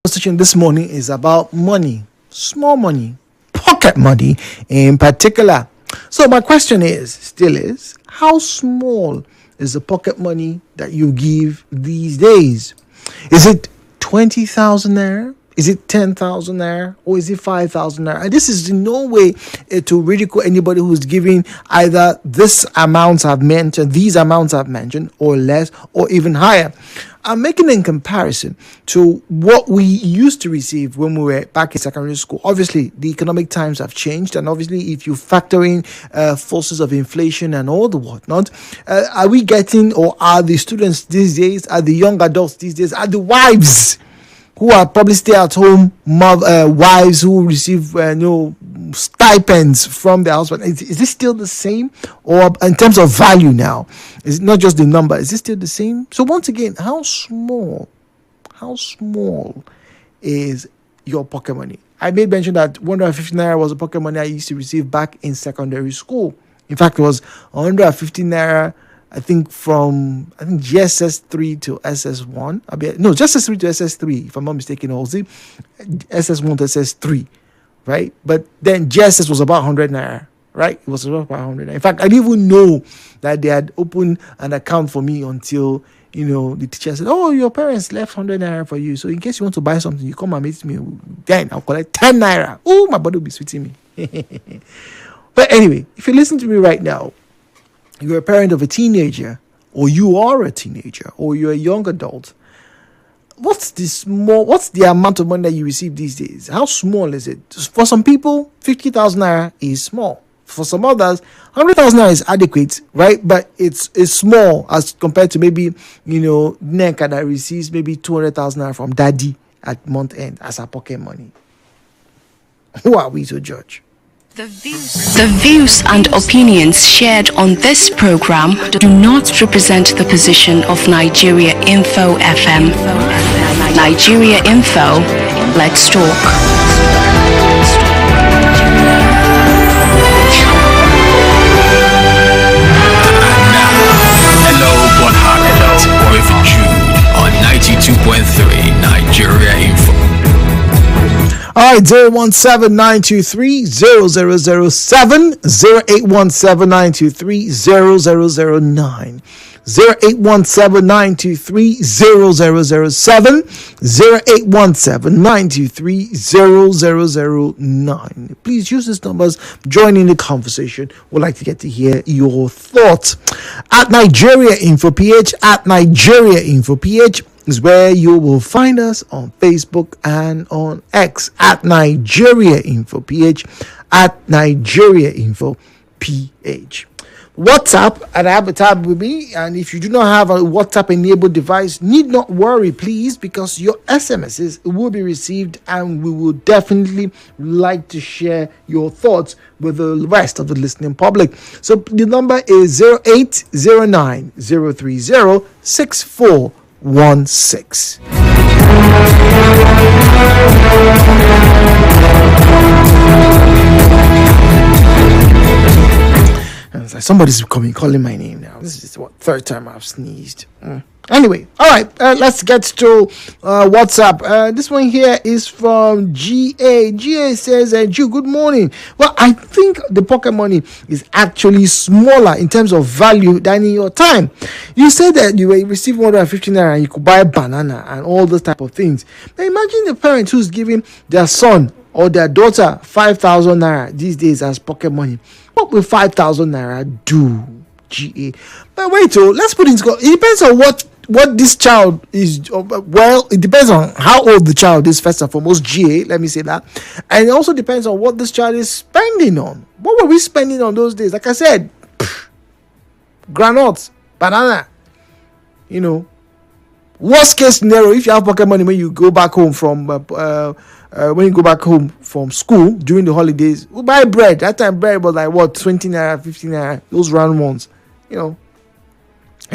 Conversation this morning is about money, small money, pocket money in particular. So my question is, how small is the pocket money that you give these days? Is it 20,000 naira? Is it 10,000 naira? Or is it 5,000 naira? And this is in no way to ridicule anybody who's giving either these amounts I've mentioned, or less, or even higher. I'm making a comparison to what we used to receive when we were back in secondary school. Obviously, the economic times have changed, and obviously, if you factor in forces of inflation and all the whatnot, are we getting, or are the students these days, are the young adults these days, are the wives who are probably stay-at-home wives who receive stipends from their husband? Is this still the same, or in terms of value now? Is it not just the number? Is this still the same? So once again, how small is your pocket money? I made mention that 150 naira was the pocket money I used to receive back in secondary school. In fact, it was 150 naira. I think GSS 3 to SS1. GSS 3 to SS3, if I'm not mistaken, or was it SS1 to SS3, right? But then GSS was about 100 naira, right? It was about 100 naira. In fact, I didn't even know that they had opened an account for me until, the teacher said, "Oh, your parents left 100 naira for you. So in case you want to buy something, you come and meet me. Then I'll collect 10 naira. Oh, my body will be sweeting me." But anyway, if you listen to me right now, you're a parent of a teenager, or you are a teenager, or you're a young adult. What's the amount of money that you receive these days? How small is it? For some people, 50,000 naira is small. For some others, 100,000 naira is adequate, right? But it's small as compared to maybe, Neka that receives maybe 200,000 naira from daddy at month end as a pocket money. Who are we to judge? The views and opinions shared on this program do not represent the position of Nigeria Info FM. Nigeria Info, let's talk. Hello, Bon Harriet, with Jude on 92.3 Nigeria Info. All right, 017-923-0007, 0817923-0009, 0817923-0007, 0817923-0009. Please use these numbers, join in the conversation. We'd like to get to hear your thoughts. At Nigeria Info PH, is where you will find us on Facebook and on X at Nigeria Info PH, at Nigeria Info PH. WhatsApp, and I have a tab with me, and if you do not have a WhatsApp enabled device, need not worry, please, because your SMSs will be received, and we will definitely like to share your thoughts with the rest of the listening public. So the number is 0809 030 6416. Somebody's calling my name now. This is what third time I've sneezed. Anyway, all right, let's get to WhatsApp. This one here is from GA. GA says, Jude, good morning. Well, I think the pocket money is actually smaller in terms of value than in your time. You said that you received 150 naira and you could buy a banana and all those type of things. Now imagine the parent who's giving their son or their daughter 5,000 naira these days as pocket money. What will 5,000 naira do, GA? But wait, let's put it into. It depends on what this child is. Well, it depends on how old the child is, first and foremost, GA. Let me say that. And it also depends on what this child is spending on. What were we spending on those days? Like I said, granules, banana. Worst case scenario, if you have pocket money when you go back home from school during the holidays, we'll buy bread. That time bread was like 20 naira, 15 naira, those round ones. A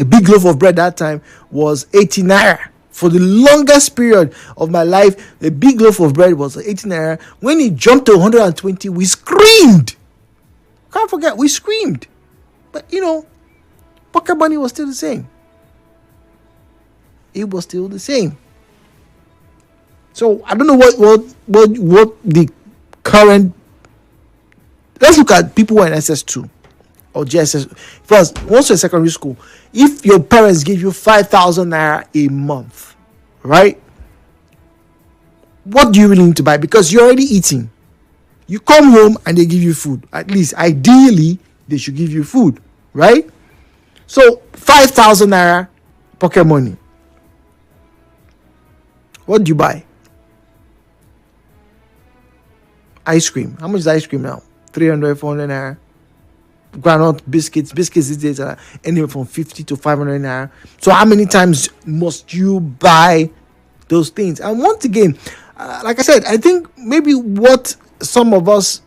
big loaf of bread that time was 80 naira. For the longest period of my life, a big loaf of bread was 80 naira. When it jumped to 120, we screamed. Can't forget, we screamed. But pocket money was still the same. It was still the same. So I don't know what the current. Let's look at people who are in SS2 or JSS. First, once you're in secondary school, if your parents give you 5,000 naira a month, right? What do you really need to buy? Because you're already eating. You come home and they give you food. At least, ideally, they should give you food, right? So 5,000 naira pocket money. What do you buy? Ice cream. How much is ice cream now? 300, 400 naira. Granite biscuits these days are anywhere from 50 to 500 naira. So how many times must you buy those things? And once again, like I said, I think maybe what some of us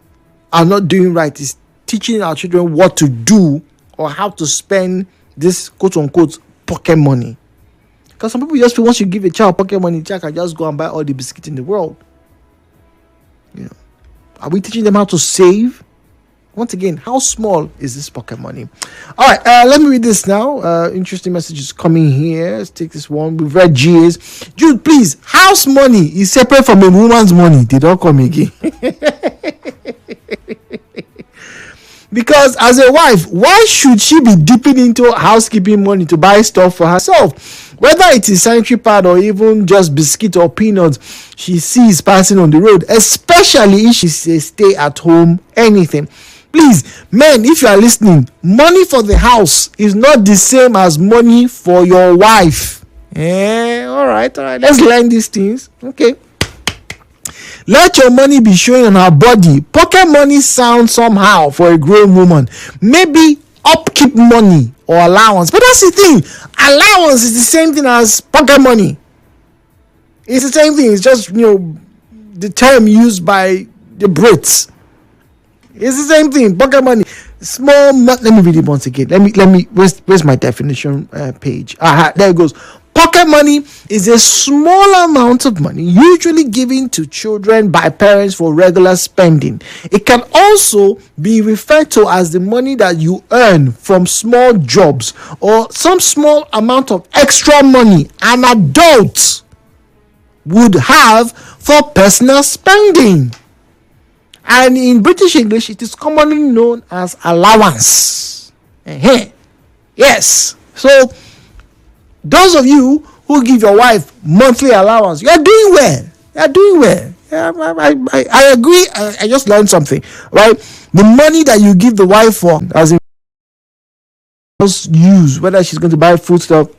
are not doing right is teaching our children what to do or how to spend this quote unquote pocket money. Because some people just feel once you give a child pocket money, the child can just go and buy all the biscuits in the world. You know, are we teaching them how to save? Once again, how small is this pocket money? All right, let me read this now. Interesting messages coming here. Let's take this one. We've read G's. Jude, please, house money is separate from a woman's money. They don't come again. Because as a wife, why should she be dipping into housekeeping money to buy stuff for herself? Whether it is sanitary pad or even just biscuit or peanuts she sees passing on the road, especially if she's a stay-at-home anything. Please, men, if you are listening, money for the house is not the same as money for your wife. All right. Let's learn these things. Okay. Let your money be showing on her body. Pocket money sounds somehow for a grown woman. Maybe upkeep money or allowance. But that's the thing. Allowance is the same thing as pocket money. It's the same thing. It's just, the term used by the Brits. It's the same thing. Pocket money. Small. Let me read it once again. Let me. Where's my definition page? There it goes. Pocket money is a small amount of money usually given to children by parents for regular spending. It can also be referred to as the money that you earn from small jobs or some small amount of extra money an adult would have for personal spending. And in British English, it is commonly known as allowance. Yes. So, those of you who give your wife monthly allowance, you are doing well. Yeah, I agree. I just learned something, right? The money that you give the wife for, as in use, whether she's going to buy food stuff,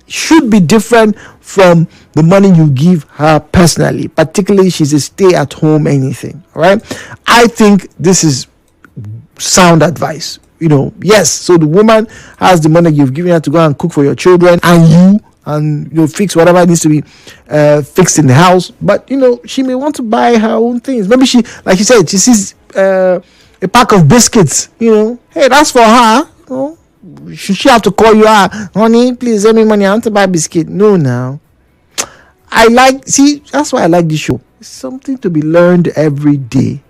should be different from the money you give her personally, particularly if she's a stay-at-home anything. All right, I think this is sound advice. Yes, so the woman has the money you've given her to go and cook for your children and fix whatever needs to be fixed in the house, but she may want to buy her own things. Maybe she, like you said, she sees a pack of biscuits, hey, that's for her. Should she have to call you out, honey, please send me money, I want to buy biscuit? No, now. That's why I like this show. It's something to be learned every day.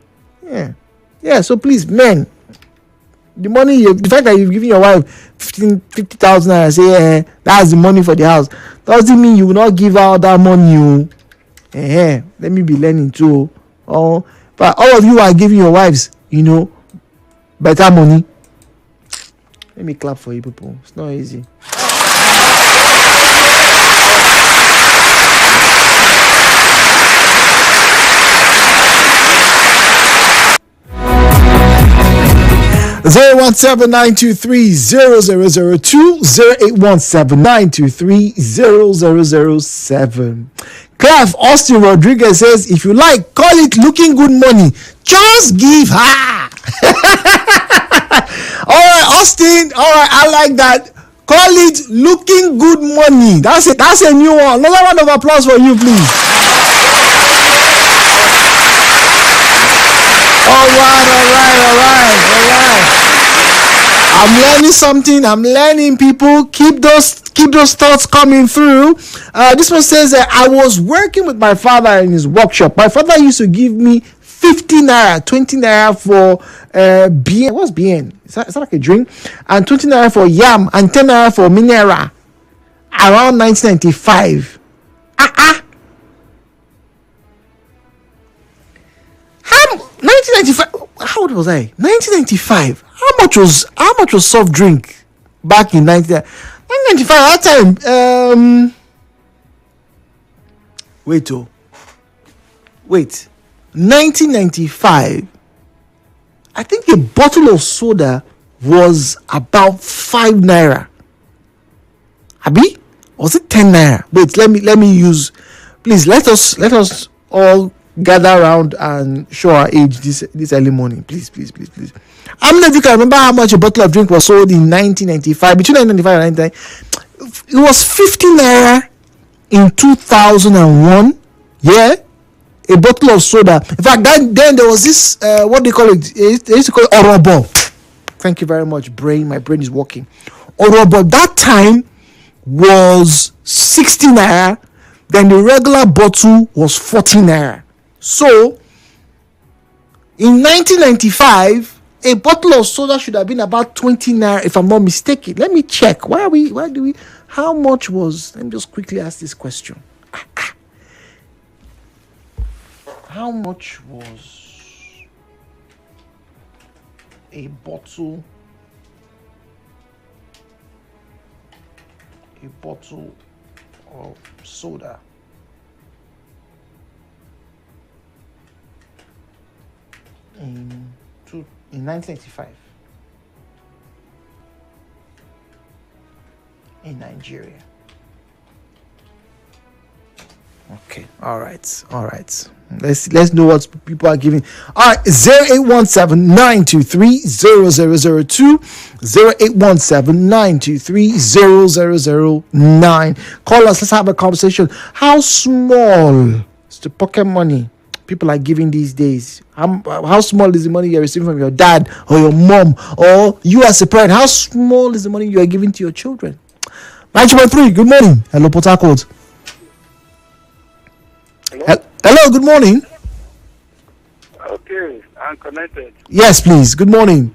Yeah, so please, men, the fact that you've given your wife 50,000 and say, that's the money for the house, doesn't mean you will not give out that money. Let me be learning too. But all of you are giving your wives, better money. Let me clap for you people. It's not easy. 017-923-0002, 0817923-0007. Clive Austin Rodriguez says, if you like, call it looking good money. Just give her. All right, Austin. All right, I like that. Call it looking good money. That's it. That's a new one. Another round of applause for you, please. All right. I'm learning something. I'm learning, people. Keep those thoughts coming through. This one says that I was working with my father in his workshop. My father used to give me 50 naira, 20 naira for BN. What's BN? Is that like a drink? And 20 naira for yam and 10 naira for mineral. Around 1995. was I? 1995. How much was soft drink back in 1995? That time. Wait. 1995. I think a bottle of soda was about 5 naira. Abi? Was it 10 naira? Wait, let me use. Please let us all gather around and show our age this early morning. Please. How many of you can remember how much a bottle of drink was sold in 1995? Between 1995 and 1999, it was 50 naira in 2001. Yeah, a bottle of soda. In fact, then there was this what do you call it? They used to call it orobo. Thank you very much, brain. My brain is working. Orobo that time was 60 naira. Then the regular bottle was 40 naira. So in 1995, a bottle of soda should have been about 20 naira, if I'm not mistaken. Let me check. How much was? Let me just quickly ask this question. How much was a bottle of soda in 1985 in Nigeria? Okay, all right. Let's know what people are giving. All right, 0817-923-0002, 0817-923-0009. Call us. Let's have a conversation. How small is the pocket money people are giving these days? How small is the money you're receiving from your dad or your mom, or you as a parent? How small is the money you are giving to your children? 923, good morning. Hello, Port Harcourt. Hello, good morning. Okay, I'm connected. Yes, please. Good morning.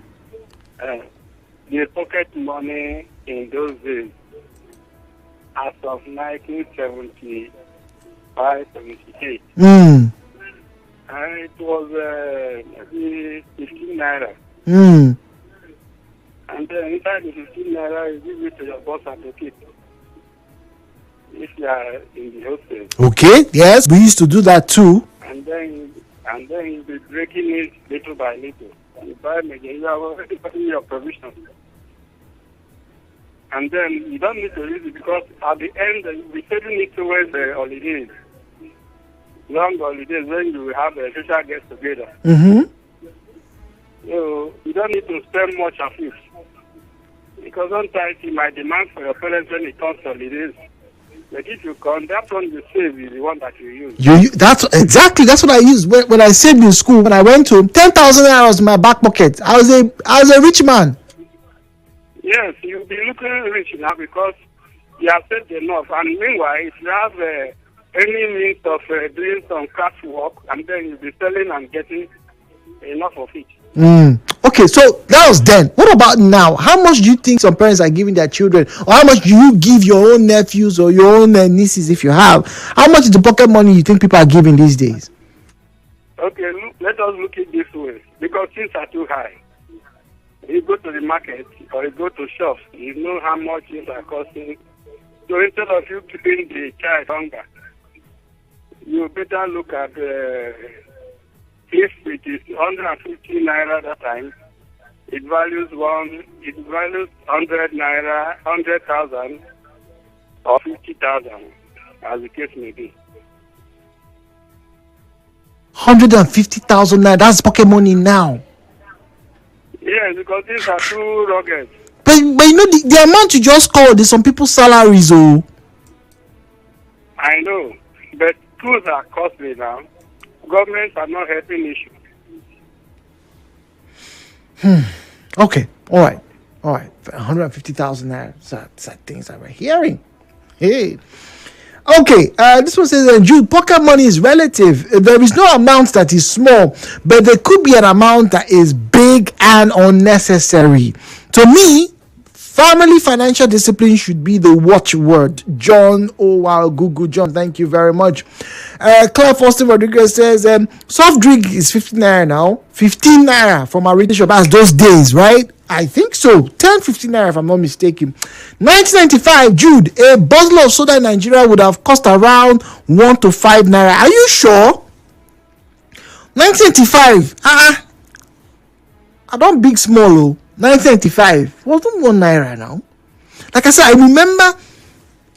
The pocket money in those days, as of 1975, 78, it was maybe 15 naira. And then inside the 15 naira, you give it to your boss and the kid. If you are in the hostel. Okay, yes, we used to do that too. And then you'll be breaking it little by little. You buy again, you are already putting your provisions. And then you don't need to use it because at the end, you'll be saving it towards the holidays. Long holidays when you will have a social get together. So you don't need to spend much of it. Because sometimes you might demand for your parents when it comes to holidays. But if you come, that one you save is the one that you use. That's what I used when I saved in school. When I went to 10,000 euros in my back pocket, I was a rich man. Yes, you'll be looking rich now because you have saved enough. And meanwhile, if you have any means of doing some craft work, and then you'll be selling and getting enough of it. Okay, so that was then. What about now? How much do you think some parents are giving their children, or how much do you give your own nephews or your own nieces if you have? How much is the pocket money you think people are giving these days? Okay, let us look at it this way. Because things are too high. You go to the market or you go to shops, you know how much things are costing. So instead of you keeping the child hunger, you better look at if it is 150 naira that time, it values 100 naira, 100,000 or 50,000, as the case may be. 150,000 naira, that's pocket money now. Yes, because these are too rugged. But you know the amount you just called is some people's salaries, oh. I know, but tools are costly now. Governments are not helping issue. Okay, all right. 150,000 naira. That's things that we're hearing. Hey. Okay, this one says, Jude, pocket money is relative. There is no amount that is small, but there could be an amount that is big and unnecessary. To me, Family financial discipline should be the watchword. John, oh wow, Google John, thank you very much. Claire Foster Rodriguez says, soft drink is 15 naira now. 15 naira from our retail shop as those days, right? I think so. 10, 15 naira if I'm not mistaken. 1995, Jude, a bottle of soda in Nigeria would have cost around 1 to 5 naira. Are you sure? 1985, I don't big small. 1985 wasn't 1 naira now. Like I said, I remember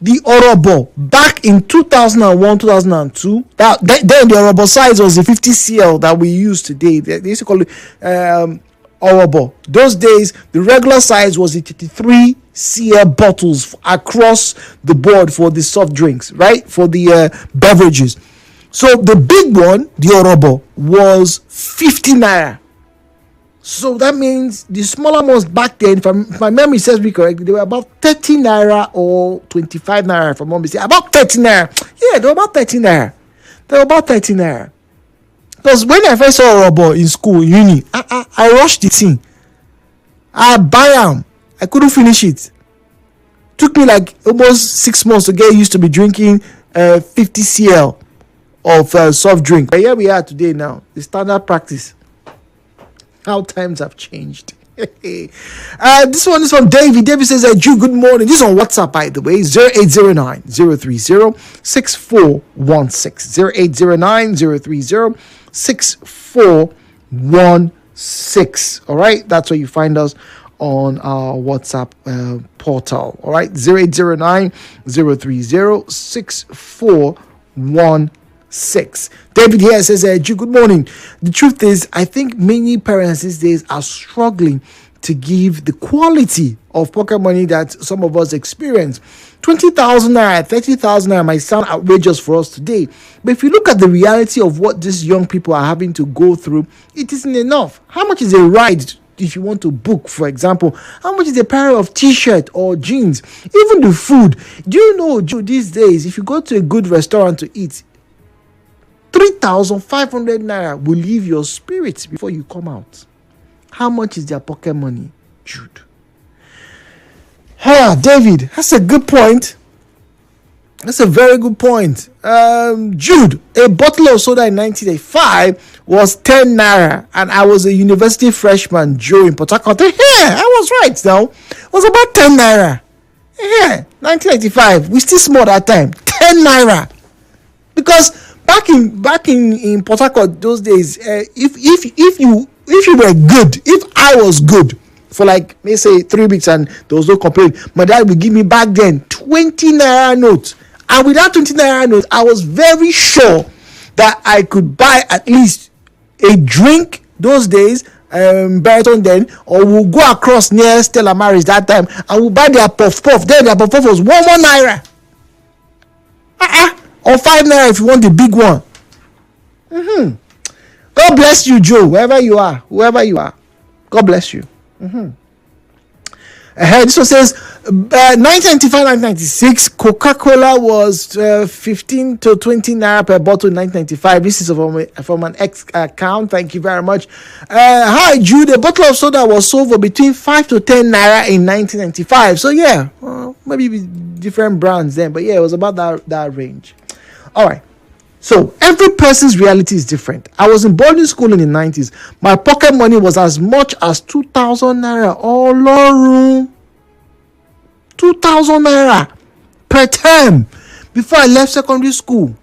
the Orobo back in 2001, 2002. Then the Orobo size was the 50 cl that we use today. They used to call it Orobo. Those days, the regular size was the 33 cl bottles across the board for the soft drinks, right? For the beverages. So the big one, the Orobo, was 50 naira. So that means the smaller ones back then, if my memory serves me correctly, they were about 30 naira or 25 naira, if I'm not mistaken. About 30 naira. Yeah, they were about 30 naira. Because when I first saw Robo in school, uni, I rushed the thing. I buy them. I couldn't finish it. Took me like almost 6 months to get used to be drinking 50 cl of soft drink. But here we are today now. The standard practice. How times have changed. This one is from David. David says, Jude, good morning. This is on WhatsApp, by the way. 0809 030 6416. 0809 030 6416. All right. That's where you find us on our WhatsApp portal. All right. 0809 030 6416. David here says, Jude, good morning. The truth is, I think many parents these days are struggling to give the quality of pocket money that some of us experience. 20,000 naira, 30,000 naira might sound outrageous for us today, but if you look at the reality of what these young people are having to go through, it isn't enough. How much is a ride if you want to book, for example? How much is a pair of t-shirt or jeans? Even the food. Do you know, Jude, these days, if you go to a good restaurant to eat, 3,500 naira will leave your spirit before you come out. How much is their pocket money, Jude? David, that's a good point. That's a very good point. Jude, a bottle of soda in 1985 was 10 naira, and I was a university freshman, Joe, in Port Harcourt. I was right now. It was about 10 naira. 1985. We still small that time. 10 naira. Because back in Port Harcourt those days, if you were good, if I was good for like, let's say 3 weeks and there was no complaint, my dad would give me back then 20 naira notes. And with that 20 naira note, I was very sure that I could buy at least a drink those days, Baraton then, or we'll go across near Stella Maris that time and we'll buy their puff. Then their puff was 1 naira. Or 5 naira if you want the big one. God bless you, Joe, whoever you are. God bless you. This one says 1995-1996, Coca-Cola was 15 to 20 naira per bottle in 1995. This is from an ex account. Thank you very much. Hi, Jude. A bottle of soda was sold for between 5 to 10 naira in 1995. So yeah, maybe different brands then, but yeah, it was about that range. All right. So every person's reality is different. I was in boarding school in the 90s. My pocket money was as much as 2,000 naira. Oh, Lord, 2,000 naira per term before I left secondary school.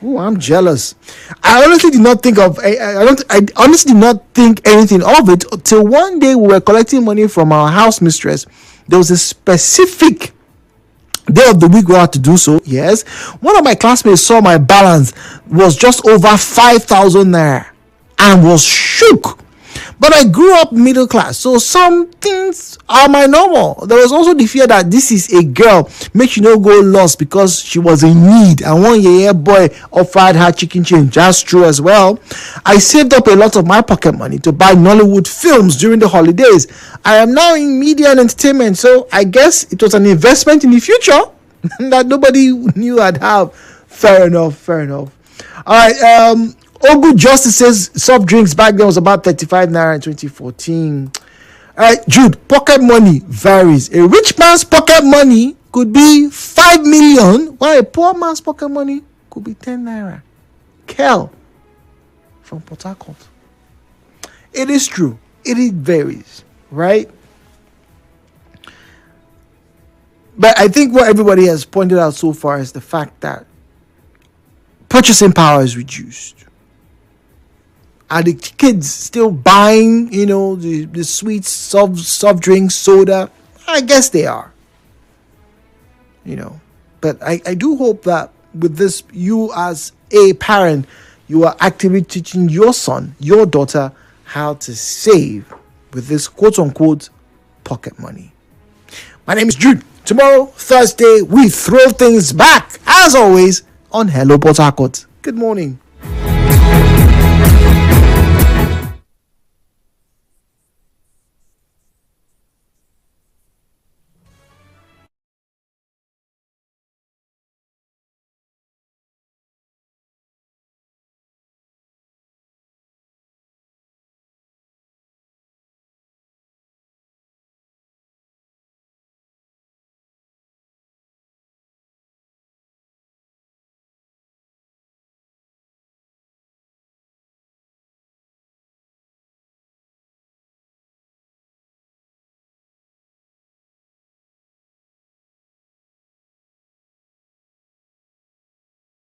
Oh, I'm jealous. I honestly did not think anything of it until one day we were collecting money from our house mistress. There was a specific day of the week we had to do so. Yes, one of my classmates saw my balance was just over 5,000 naira and was shook. But I grew up middle class, so some things are my normal. There was also the fear that this is a girl, make she no go lost because she was in need, and one year boy offered her chicken change. That's true as well. I saved up a lot of my pocket money to buy Nollywood films during the holidays. I am now in media and entertainment, so I guess it was an investment in the future that nobody knew I'd have. Fair enough. All right. Ogu Justice says soft drinks back then was about 35 naira in 2014. Jude, pocket money varies. A rich man's pocket money could be 5 million, while a poor man's pocket money could be 10 naira. Kel from Port Harcourt. It is true. It varies, right? But I think what everybody has pointed out so far is the fact that purchasing power is reduced. Are the kids still buying, the sweet soft drinks, soda? I guess they are. But I do hope that with this, you as a parent, you are actively teaching your son, your daughter, how to save with this quote-unquote pocket money. My name is Jude. Tomorrow, Thursday, we throw things back, as always, on Hello Port Harcourt. Good morning.